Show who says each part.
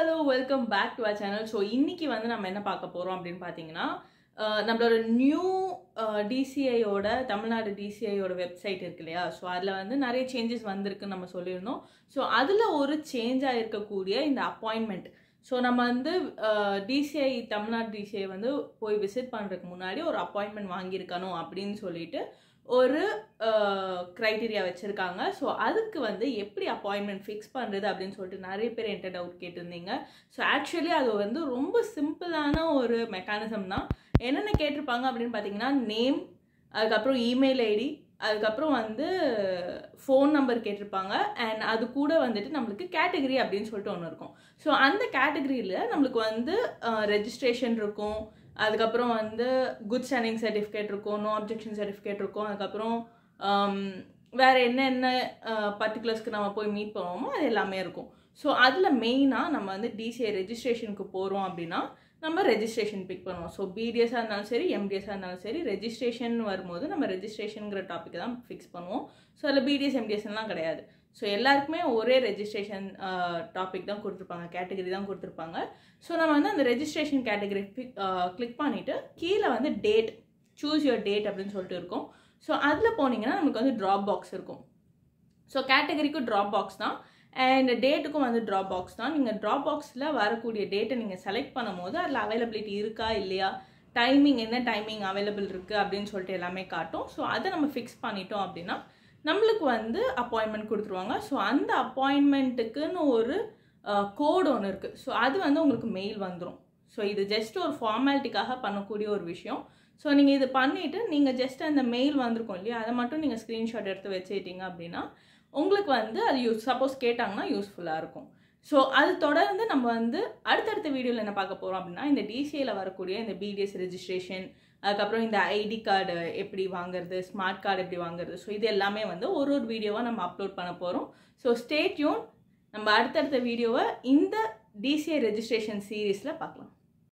Speaker 1: hello, welcome back to our channel. So இன்னைக்கு வந்து நம்ம என்ன பார்க்க போறோம் அப்படினு பாத்தீங்கன்னா நம்மளோட நியூ DCI ஓட தமிழ்நாடு DCI ஓட வெப்சைட் இருக்கு இல்லையா, ஸோ அதில் வந்து நிறைய சேஞ்சஸ் வந்திருக்குன்னு நம்ம சொல்லியிருந்தோம். ஸோ அதில் ஒரு சேஞ்சாக இருக்கக்கூடிய இந்த அப்பாயின்மெண்ட், ஸோ நம்ம வந்து DCI தமிழ்நாடு DCI வந்து போய் விசிட் பண்ணுறதுக்கு முன்னாடி ஒரு அப்பாயின்மெண்ட் வாங்கியிருக்கணும் அப்படின்னு சொல்லிட்டு ஒரு க்ரைட்டீரியா வச்சுருக்காங்க. ஸோ அதுக்கு வந்து எப்படி அப்பாயின்மெண்ட் ஃபிக்ஸ் பண்ணுறது அப்படின்னு சொல்லிட்டு நிறைய பேர் என்கிட்ட டவுட் கேட்டிருந்தீங்க. ஸோ ஆக்சுவலி அது வந்து ரொம்ப சிம்பிளான ஒரு மெக்கானிசம் தான். என்னென்ன கேட்டிருப்பாங்க அப்படின்னு பார்த்தீங்கன்னா, நேம், அதுக்கப்புறம் இமெயில் ஐடி, அதுக்கப்புறம் வந்து ஃபோன் நம்பர் கேட்டிருப்பாங்க. அண்ட் அது கூட வந்துட்டு நம்மளுக்கு கேட்டகரி அப்படின்னு சொல்லிட்டு ஒன்று இருக்கும். ஸோ அந்த கேட்டகரியில் நம்மளுக்கு வந்து ரெஜிஸ்ட்ரேஷன் இருக்கும், அதுக்கப்புறம் வந்து குட் ஸ்டாண்டிங் சர்டிஃபிகேட் இருக்கும், நோ அப்ஜெக்ஷன் சர்டிஃபிகேட் இருக்கும், அதுக்கப்புறம் வேறு என்னென்ன பர்டிகுலர்ஸ்க்கு நம்ம போய் மீட் பண்ணுவோமோ அது எல்லாமே இருக்கும். ஸோ அதில் மெயினாக நம்ம வந்து DCI ரெஜிஸ்ட்ரேஷனுக்கு போகிறோம் அப்படின்னா நம்ம ரெஜிஸ்ட்ரேஷன் பிக் பண்ணுவோம். ஸோ BDSஆக இருந்தாலும் சரி, MDSஆக இருந்தாலும் சரி, ரெஜிஸ்ட்ரேஷன் வரும்போது நம்ம ரெஜிஸ்ட்ரேஷனுங்கிற டாப்பிக் தான் ஃபிக்ஸ் பண்ணுவோம். ஸோ அதில் BDS MDSலாம் கிடையாது. ஸோ எல்லாருக்குமே ஒரே ரெஜிஸ்ட்ரேஷன் டாபிக் தான் கொடுத்துருப்பாங்க, கேட்டகரி தான் கொடுத்துருப்பாங்க. ஸோ நம்ம வந்து அந்த ரெஜிஸ்ட்ரேஷன் கேட்டகரி கிளிக் பண்ணிவிட்டு கீழே வந்து டேட், சூஸ் யுவர் டேட் அப்படின்னு சொல்லிட்டு இருக்கும். ஸோ அதில் போனீங்கன்னா நமக்கு வந்து ட்ராப் பாக்ஸ் இருக்கும். ஸோ கேட்டகரிக்கும் ட்ராப் பாக்ஸ் தான், அண்ட் டேட்டுக்கும் வந்து ட்ராப் பாக்ஸ் தான். நீங்கள் ட்ராப் பாக்ஸில் வரக்கூடிய டேட்டை நீங்கள் செலக்ட் பண்ணும் போது அதில் அவைலபிலிட்டி இருக்கா இல்லையா, டைமிங் என்ன டைமிங் அவைலபிள் இருக்குது அப்படின்னு சொல்லிட்டு எல்லாமே காட்டும். ஸோ அதை நம்ம ஃபிக்ஸ் பண்ணிட்டோம் அப்படின்னா நம்மளுக்கு வந்து அப்பாயின்மெண்ட் கொடுத்துருவாங்க. ஸோ அந்த அப்பாயின்மெண்ட்டுக்குன்னு ஒரு கோடு ஒன்று இருக்குது. ஸோ அது வந்து உங்களுக்கு மெயில் வந்துடும். ஸோ இது ஜஸ்ட் ஒரு ஃபார்மாலிட்டிக்காக பண்ணக்கூடிய ஒரு விஷயம். ஸோ நீங்கள் இது பண்ணிவிட்டு நீங்கள் ஜஸ்ட் அந்த மெயில் வந்திருக்கும் இல்லையா, அதை மட்டும் நீங்கள் ஸ்க்ரீன்ஷாட் எடுத்து வச்சுக்கிட்டீங்க அப்படின்னா உங்களுக்கு வந்து அது சப்போஸ் கேட்டாங்கன்னா யூஸ்ஃபுல்லாக இருக்கும். ஸோ அது தொடர்ந்து நம்ம வந்து அடுத்தடுத்த வீடியோவில் என்ன பார்க்க போகிறோம் அப்படின்னா, இந்த DCIயில் வரக்கூடிய இந்த BDS ரெஜிஸ்ட்ரேஷன், அதுக்கப்புறம் இந்த ID கார்டு எப்படி வாங்குறது, ஸ்மார்ட் கார்டு எப்படி வாங்குறது, ஸோ இது எல்லாமே வந்து ஒரு வீடியோவாக நம்ம அப்லோட் பண்ண போகிறோம். So stay tune. நம்ம அடுத்தடுத்த வீடியோவை இந்த DCI ரெஜிஸ்ட்ரேஷன் சீரீஸில் பார்க்கலாம்.